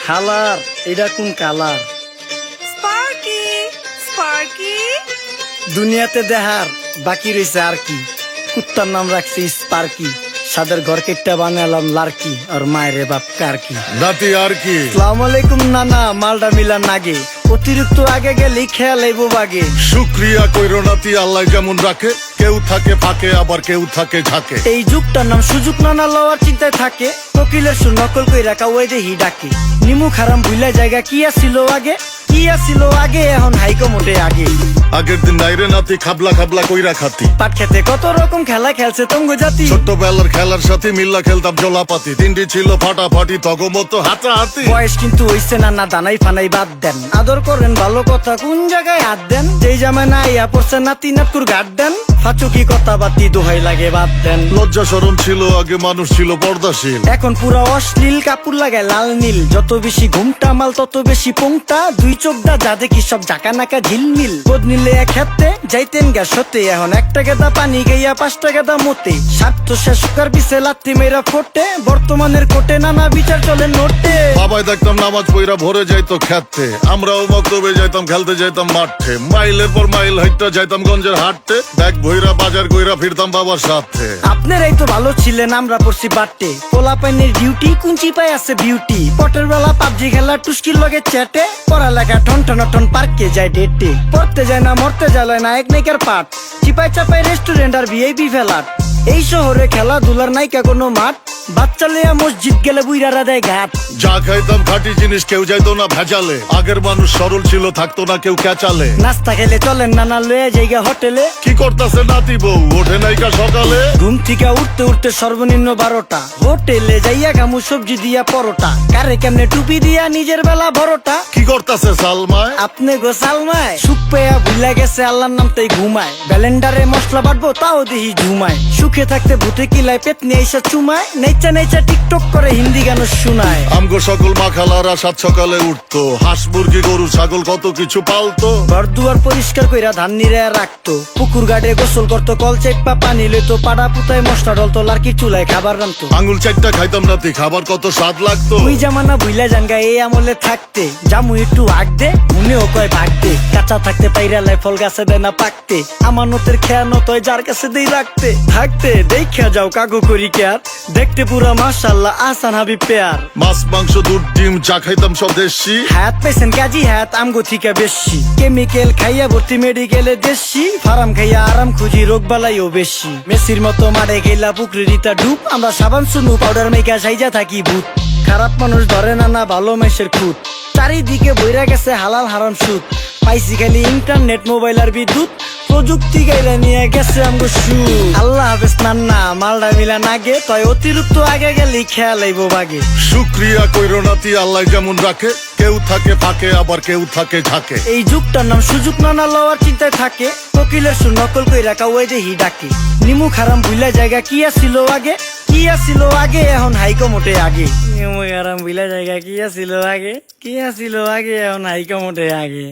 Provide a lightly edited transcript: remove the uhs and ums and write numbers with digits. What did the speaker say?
খালার এটা কোন কালার? স্পার্কি স্পার্কি দুনিয়াতে দেহার বাকি রয়েছে আর কি। কুত্তার নাম রাখছি স্পার্কি, সাদের ঘর কেটটা বানালাম লার্কি, আর মায়ের বাপ কারকি। নাতি আর কি? আসসালামু আলাইকুম নানা, মালডা মিলা নাগে, অতিরিক্ত আগে গেলে খেয়াল আইবো বাগে। শুক্রিয়া কইরো নাতি, আল্লাহ যেমন রাখে, কেউ থাকে ফাঁকে আবার কেউ থাকে ঝাঁকে। এই যুগটার নাম সুযোগ নানা লওয়ার চিন্তায় থাকে, কোকিলের সুর নকল কই রাখা ওই দেহি ডাকে। নিমু খারাম ভুলা জায়গা কি আসিল আগে, কি আসিল আগে, এখন হাইকো মোটে আগে। আগের দিন নাইরে নাতি খাবলা খাবলা কইরা খাতি, পাট খেতে কত রকম খেলা খেলছে তঙ্গ জাতি। ছোট্টবেলার খেলার সাথে মিল্লা খেলতাম জলাপাতি, তিনটি ছিল ফাটাফাটি তগমতো হাতাহাতি। বয়স কিন্তু হইছে নানা, দানাই ফানাই বাদ দেন, আদর করেন ভালো কথা কোন জায়গায় হাত দেন। যেই জামায় না ইয়া পড়ছে নাতি নাতকুর গাট দেন, ফাচুকি কথা বাতি দোহাই লাগে বাদ দেন। লজ্জা শরম ছিল আগে, মানুষ ছিল পর্দাশীল, এখন পুরো অশ্লীল, কাপড় লাগায় লাল নীল। যত বেশি ঘুমটা মাল তত বেশি পোংটা, দুই চোখটা যা দেখি সব ঝাঁকা নাকা ঝিলমিল। বোধ নিলে এক হাতে যাইতেন গা সতে, এখন একটা গেদা পানি গাইয়া 5টা গেদা মতে। স্বার্থ শেষ কার পিছে লাত্তি মেয়েরা ফোটে, বর্তমানের কোটে নানা বিচার চলে নোটে। বাবাই দেখতাম নামাজ পইরা ভরে যাইতো খেতে, আমরাও মক্তবে যাইতাম, খেলতে যাইতাম মাঠে। মাইলের পর মাইল হাইটটা যাইতাম গঞ্জের হাটতে, ব্যাগ ভইরা বাজার কইরা ফিরতাম বাবার সাথে। আপনারাই তো ভালো ছিলেন, আমরা পড়ছি বাটে। পোলা পাইনের ডিউটি কুঞ্চি পাই আছে বিউটি, পটের বেলা পাবজি খেলা টুস্কির লগে চ্যাটে। পড়ালেখা টন টন টন পার্কে যায় ডেটে, পড়তে যায় না মরতে যায় না এক নাইকার পাট। চিপাই চাপাই রেস্টুরেন্ট আর ভিআইপি ফেলাট, এই শহরে খেলাধুলার নাইকা কোনো মাঠ। বাচ্চা লেয়া মসজিদ গেলে বুইরারা দেয় ঘাট। যা খাইতাম খাঁটি জিনিস, কেউ যাইতো না ভেজালে। আগের মানুষ সরল ছিল, থাকতো না কেউ ক্যাচালে। নাস্তা খেলে চলেন নানা লয়ে জায়গা হোটেলে। কি করতাছে নাতি বউ, ওঠে নাইকা সকালে। ঘুম থেকে উঠতে উঠতে সর্বনিম্ন 12টা, হোটেলে যাইয়া গামু সবজি দিয়া পরোটা। কারে কেমনে টুপি দিয়া নিজের বেলা বড়টা। কি করতাছে সালমায়? আপনি গো সালমায় সুখ পেয়া ভুলে গেছে আল্লাহর নাম তাই ঘুমায়। ব্যালেন্ডারে মশলা বাটবো তাও দেহি ঝুমায়। সুখে থাকতে ভূতে কিলায় পেট নিয়ে এসে চুমায়। নেচা নেচা টিকটক করে হিন্দি গান শুনায়। আমগো সকল মাখালারা সাত সকালে উঠতো, হাঁস মুরগি গরু ছাগল কত কিছু পালতো। ঘর দুয়ার পরিষ্কার কইরা ধান নিরে রাখতো, পুকুর গাড়ে গোসল করতো, কল চেপা পানি লইতো, পাড়া পুতায় মশলা ডলতো, লার্কি চুলায় খাবার রান্তো। আঙুল চারটা খাইতাম নাতি, খাবার কত স্বাদ লাগতো। ওই জামানা ভুইলা জানগা এই আমলে থাকতে, জামু একটু আগ দে মনেও কয় ভাগ দে। কাঁচা থাকতে পাইরা লাই ফল গাছে দেয় না পাকতে, আমানতের খেয়ানো তয় যার কাছে দেই রাখতে। থাকতে দেখা যাও কাগো করি কেয়ার, দেখতে পুরা মাশাআল্লাহ আহসান হাবিব পেয়ার। মাছ মাংস দুধ ডিম যা খাইতাম সব দেশি, হাত পেছেন কাজী হাত আমগো থিকা বেশি। কেমিক্যাল খাইয়া ভর্তি মেডিকেলে দেশি, ফার্ম খাইয়া আরাম খুঁজি রোগ বালাইও বেশি। মেসির মতো মারে গেলা পুকুরে রিতা ডুব, আমরা সাবান সুনু পাউডার মেকা সাইজা থাকি ভূত। খারাপ মানুষ ধরে না না ভালো মেসের খুঁত, চারিদিকে বইরা গেছে হালাল হারাম সুদ। পাইছি খালি ইন্টারনেট মোবাইল আর বিদ্যুৎ, প্রযুক্তি গাইলা নিয়ে গেছে আমগো সু। আল্লাহ হাফেজ নান্না, মালডা মিলা নাগে, তয় অতিরিক্ত আগে গেলি খেয়াল আইবো বাগে। শুক্রিয়া কইরো নাতি, আল্লাহ যেমন রাখে, কেউ থাকে ফাঁকে আবার কেউ থাকে ঝাঁকে। এই যুগটার নাম সুযোগ নানা লওয়ার চিন্তায় থাকে, কোকিলের সুর নকল কই রাখা ওই দেহি ডাকে। নিমু খারাম ভুলা জায়গা কি আসিল আগে, কি আসিল আগে, এখন হাইকো মোটে আগে। নিমু খারাম ভুলা জায়গা কি আসিল আগে, কি আসিল আগে, এখন হাইকো মোটে আগে।